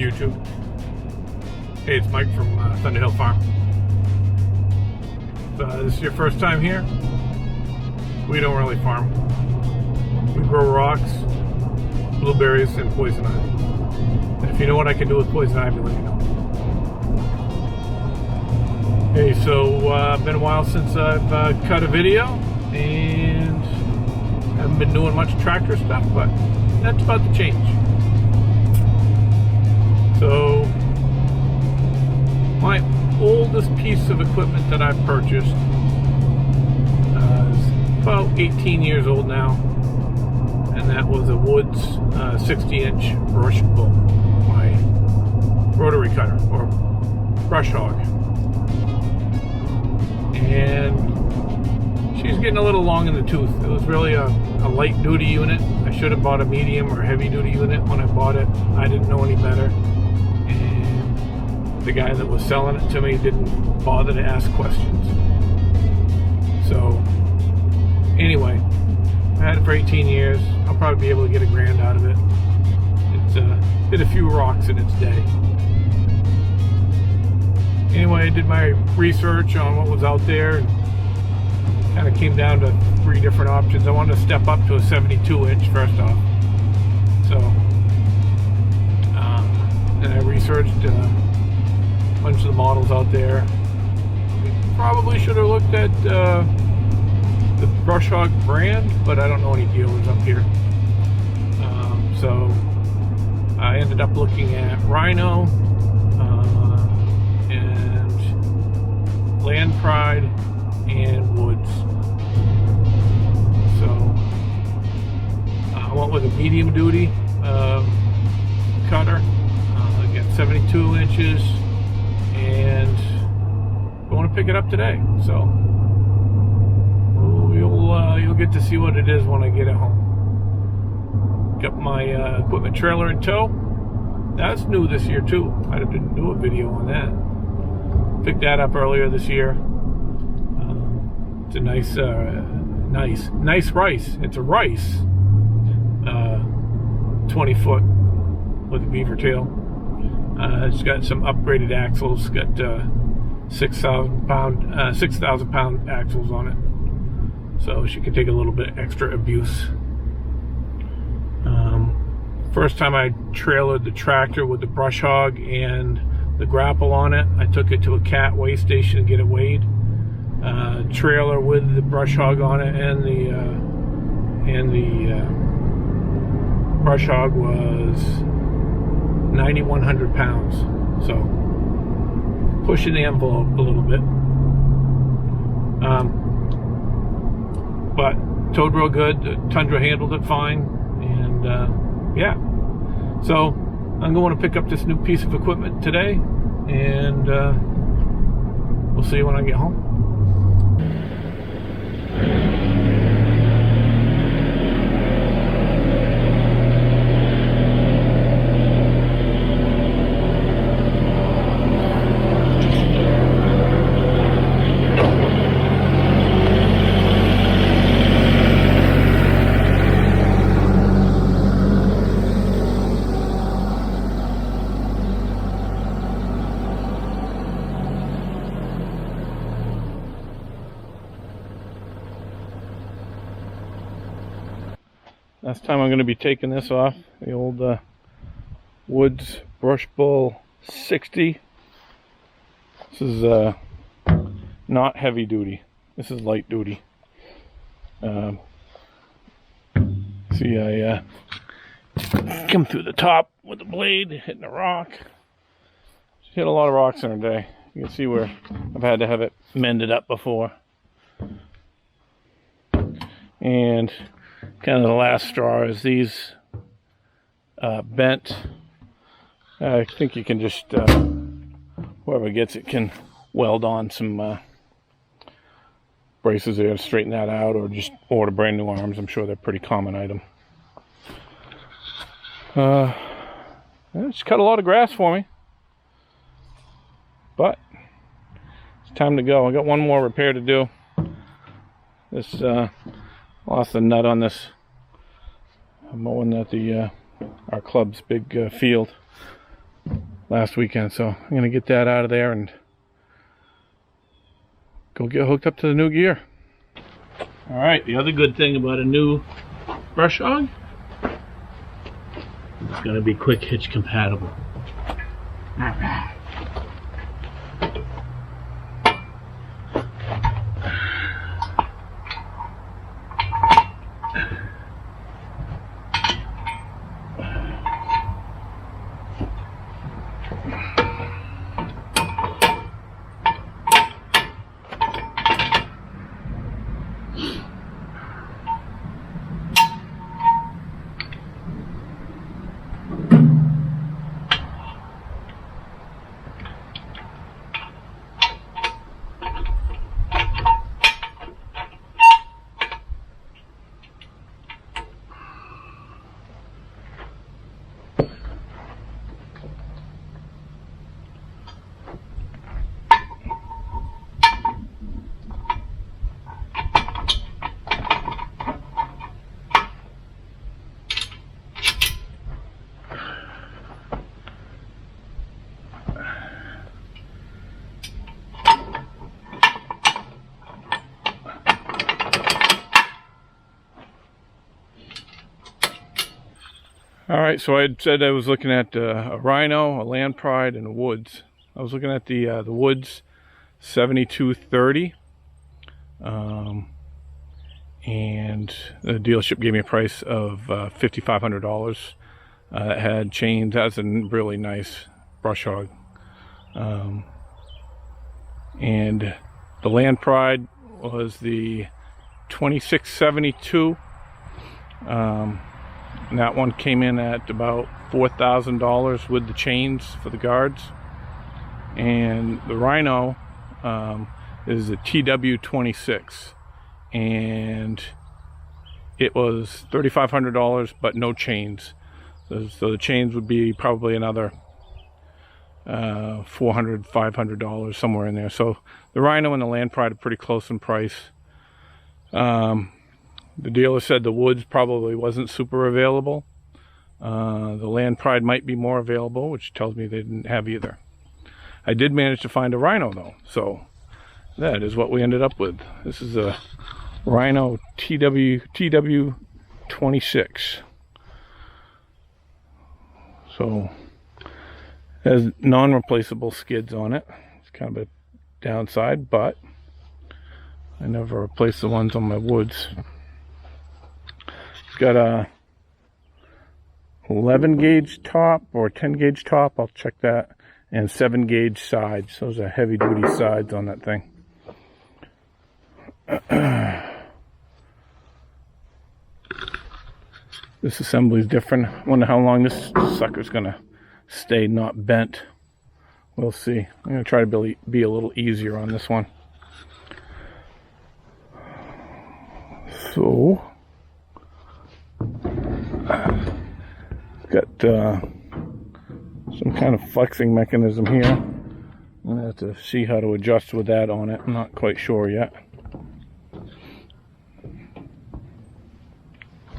YouTube. Hey, it's Mike from Thunderhill Farm. If this is your first time here, we don't really farm. We grow rocks, blueberries, and poison ivy. And if you know what I can do with poison ivy, let me know. Hey, so been a while since I've cut a video, and haven't been doing much tractor stuff, but that's about to change. So, my oldest piece of equipment that I've purchased is about 18 years old now, and that was a Woods 60-inch BrushBull, my rotary cutter, or brush hog. And she's getting a little long in the tooth. It was really a light duty unit. I should have bought a medium or heavy duty unit when I bought it. I didn't know any better. And the guy that was selling it to me didn't bother to ask questions. So anyway, I had it for 18 years. I'll probably be able to get $1,000 out of it. It's did a few rocks in its day. Anyway, I did my research on what was out there and kind of came down to 3 different options. I wanted to step up to a 72-inch first off. So, then I researched a bunch of the models out there. Probably should have looked at the Brush Hog brand, but I don't know any dealers up here. So, I ended up looking at Rhino, and Land Pride, and Woods. So I went with a medium duty cutter, again 72 inches, and I want to pick it up today. So you'll get to see what it is when I get it home. Got my equipment trailer in tow. That's new this year too. I didn't do a video on that. Picked that up earlier this year. It's a nice rice. It's a rice 20 foot with a beaver tail. It's got some upgraded axles. Got 6,000 pound axles on it, so she can take a little bit extra abuse. First time I trailered the tractor with the brush hog and the grapple on it, I took it to a cat weigh station to get it weighed. Trailer with the brush hog on it and the brush hog was 9,100 pounds. So pushing the envelope a little bit, but towed real good. The Tundra handled it fine, and yeah. So I'm going to pick up this new piece of equipment today, and we'll see you when I get home. Last time I'm going to be taking this off, the old Woods BrushBull 60. This is not heavy duty. This is light duty. See, I come through the top with the blade, hitting a rock. Just hit a lot of rocks in a day. You can see where I've had to have it mended up before. And kind of the last straw is these bent. I think you can just, whoever gets it can weld on some braces there to straighten that out, or just order brand new arms. I'm sure they're a pretty common item. It's cut a lot of grass for me, but it's time to go. I got one more repair to do. This lost a nut on this. I'm mowing at the our club's big field. last weekend. So I'm going to get that out of there and go get hooked up to the new gear. All right, the other good thing about a new brush hog, it's going to be quick hitch compatible. Alright, so I had said I was looking at a Rhino, a Land Pride, and a Woods. I was looking at the Woods 7230. And the dealership gave me a price of $5,500. It had chains. That's a really nice brush hog. And the Land Pride was the 2672. And that one came in at about $4,000 with the chains for the guards. And the Rhino is a TW26, and it was $3,500 but no chains. So the chains would be probably another $400, $500, somewhere in there. So the Rhino and the Land Pride are pretty close in price. The dealer said the Woods probably wasn't super available. The Land Pride might be more available, which tells me they didn't have either. I did manage to find a Rhino though, so that is what we ended up with. This is a Rhino TW26. So it has non-replaceable skids on it. It's kind of a downside, but I never replace the ones on my Woods. It's got a 11 gauge top or 10 gauge top, I'll check that, and 7 gauge sides. Those are heavy duty sides on that thing. This assembly is different. I wonder how long this sucker's gonna stay not bent. We'll see. I'm gonna try to be a little easier on this one. So got some kind of flexing mechanism here. I'm gonna have to see how to adjust with that on it. I'm not quite sure yet.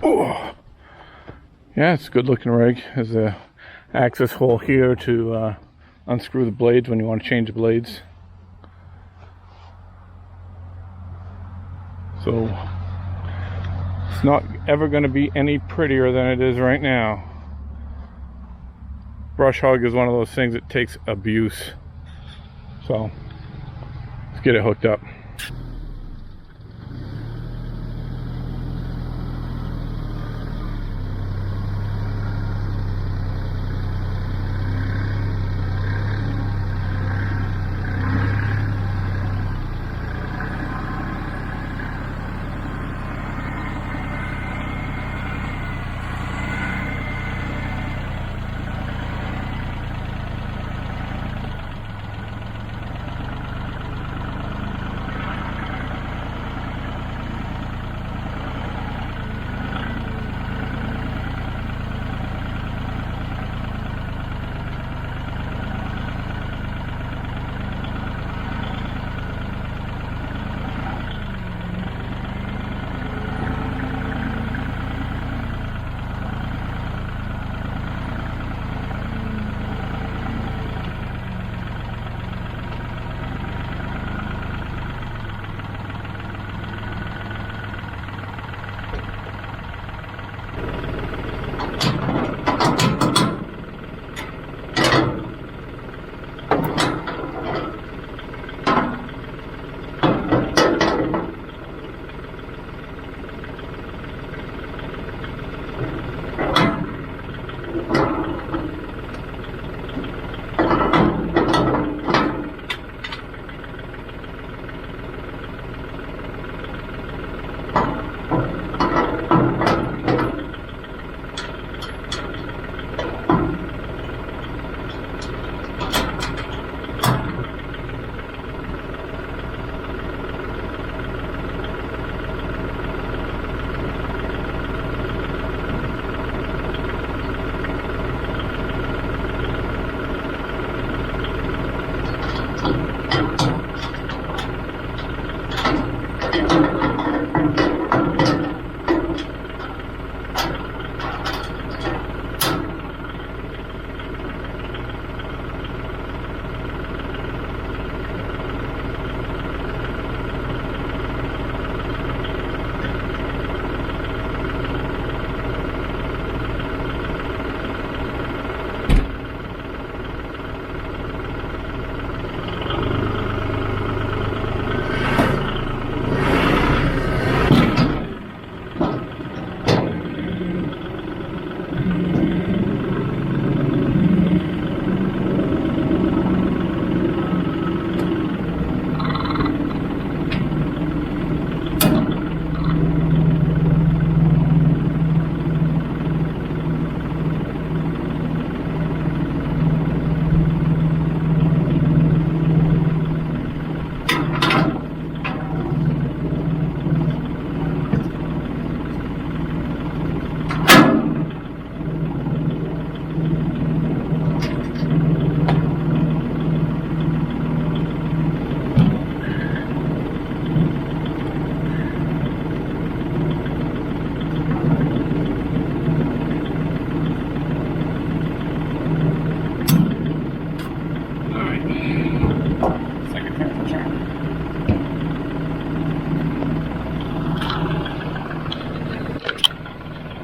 Oh, yeah, it's a good looking rig. There's a access hole here to unscrew the blades when you want to change the blades. So it's not ever going to be any prettier than it is right now. Brush hog is one of those things that takes abuse. So let's get it hooked up.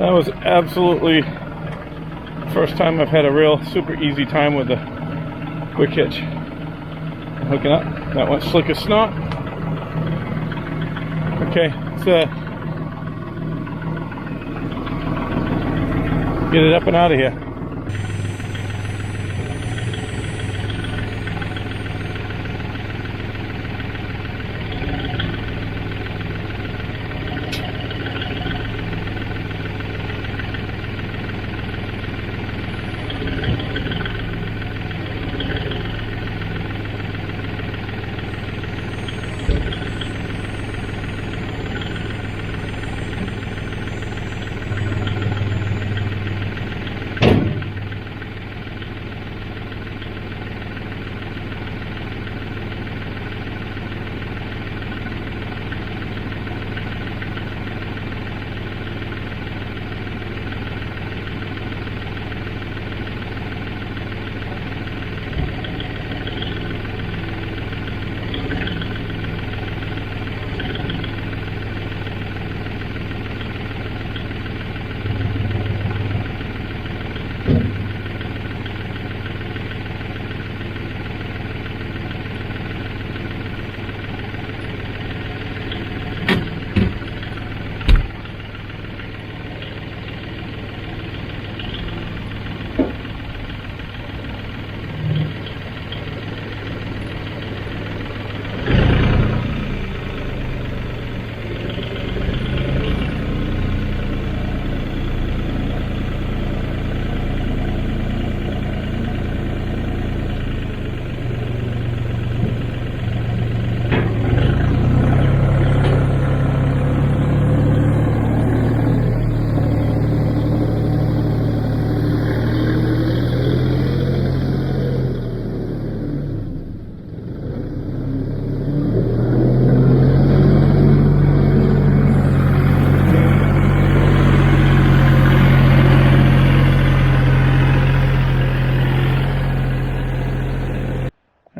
That was absolutely the first time I've had a real super easy time with the quick hitch. Hooking up. That went slick as snot. Okay, let's get it up and out of here.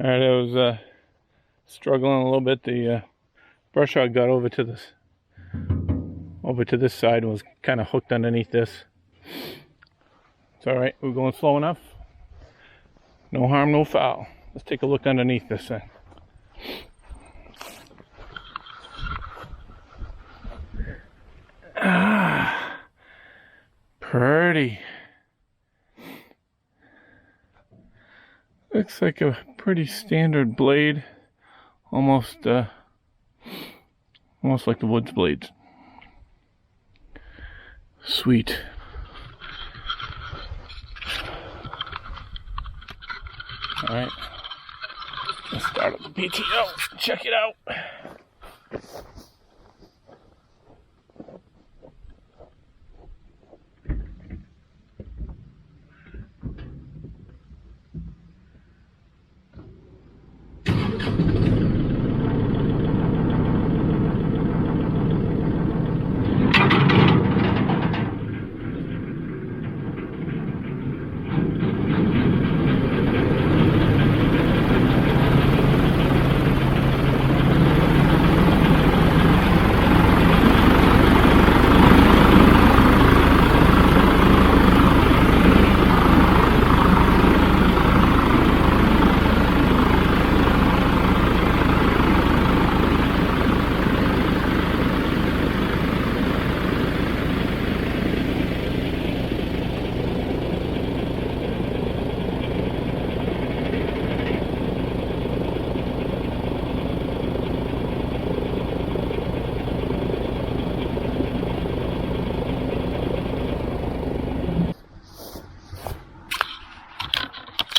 Alright, I was struggling a little bit. The brush hog got over to this side and was kind of hooked underneath this. It's alright, we're going slow enough. No harm, no foul. Let's take a look underneath this thing. Ah, pretty. Looks like a pretty standard blade, almost like the woods blades. Sweet. All right, let's start up the PTO. Check it out.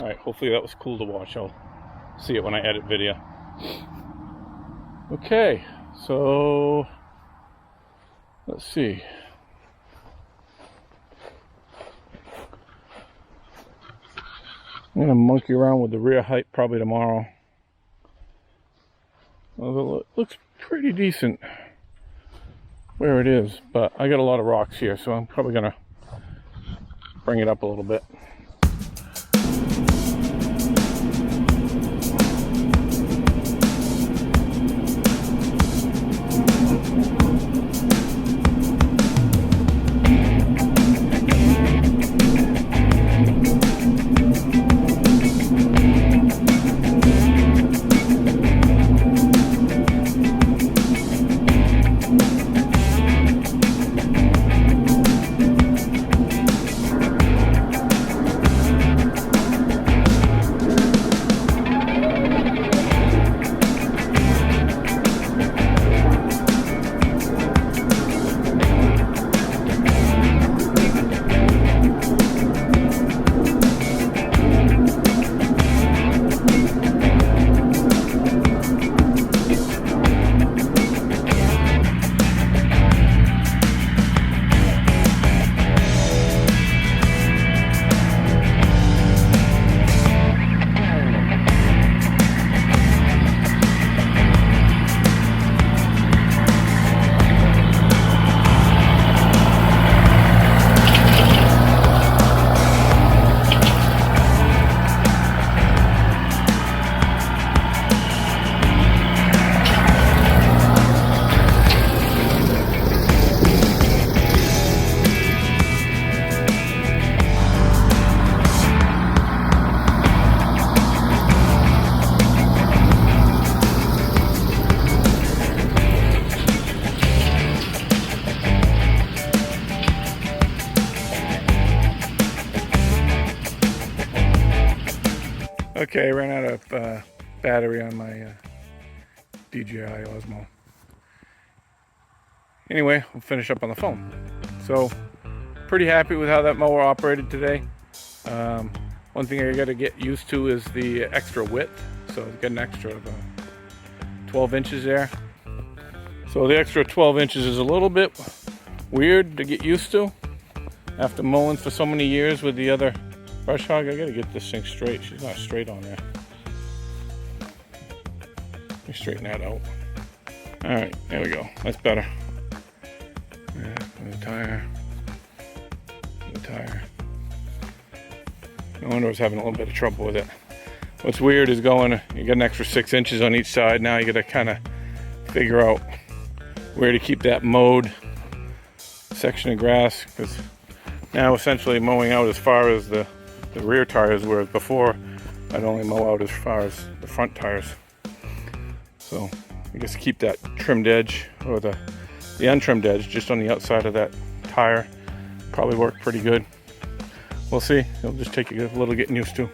Alright, hopefully that was cool to watch. I'll see it when I edit video. Okay, so let's see. I'm gonna monkey around with the rear height probably tomorrow. Although it looks pretty decent where it is, but I got a lot of rocks here, so I'm probably gonna bring it up a little bit. Okay, I ran out of battery on my DJI Osmo. Anyway, we'll finish up on the phone. So, pretty happy with how that mower operated today. One thing I got to get used to is the extra width. So it's got an extra 12 inches there. So the extra 12 inches is a little bit weird to get used to. After mowing for so many years with the other brush hog, I got to get this thing straight. She's not straight on there. Let me straighten that out. All right, there we go. That's better. Yeah, the tire. The tire. No wonder I was having a little bit of trouble with it. What's weird is you got an extra 6 inches on each side. Now you got to kind of figure out where to keep that mowed section of grass, because now essentially mowing out as far as the rear tires, whereas before I'd only mow out as far as the front tires. So I guess keep that trimmed edge, or the untrimmed edge, just on the outside of that tire. Probably work pretty good. We'll see. It'll just take you a little getting used to.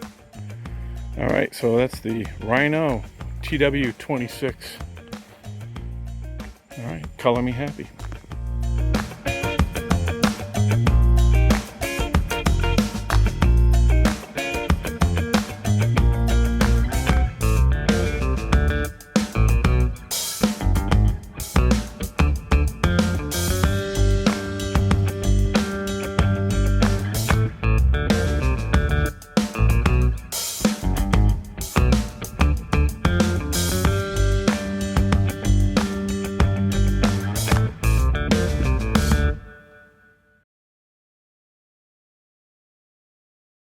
All right, so that's the Rhino TW26. All right, color me happy.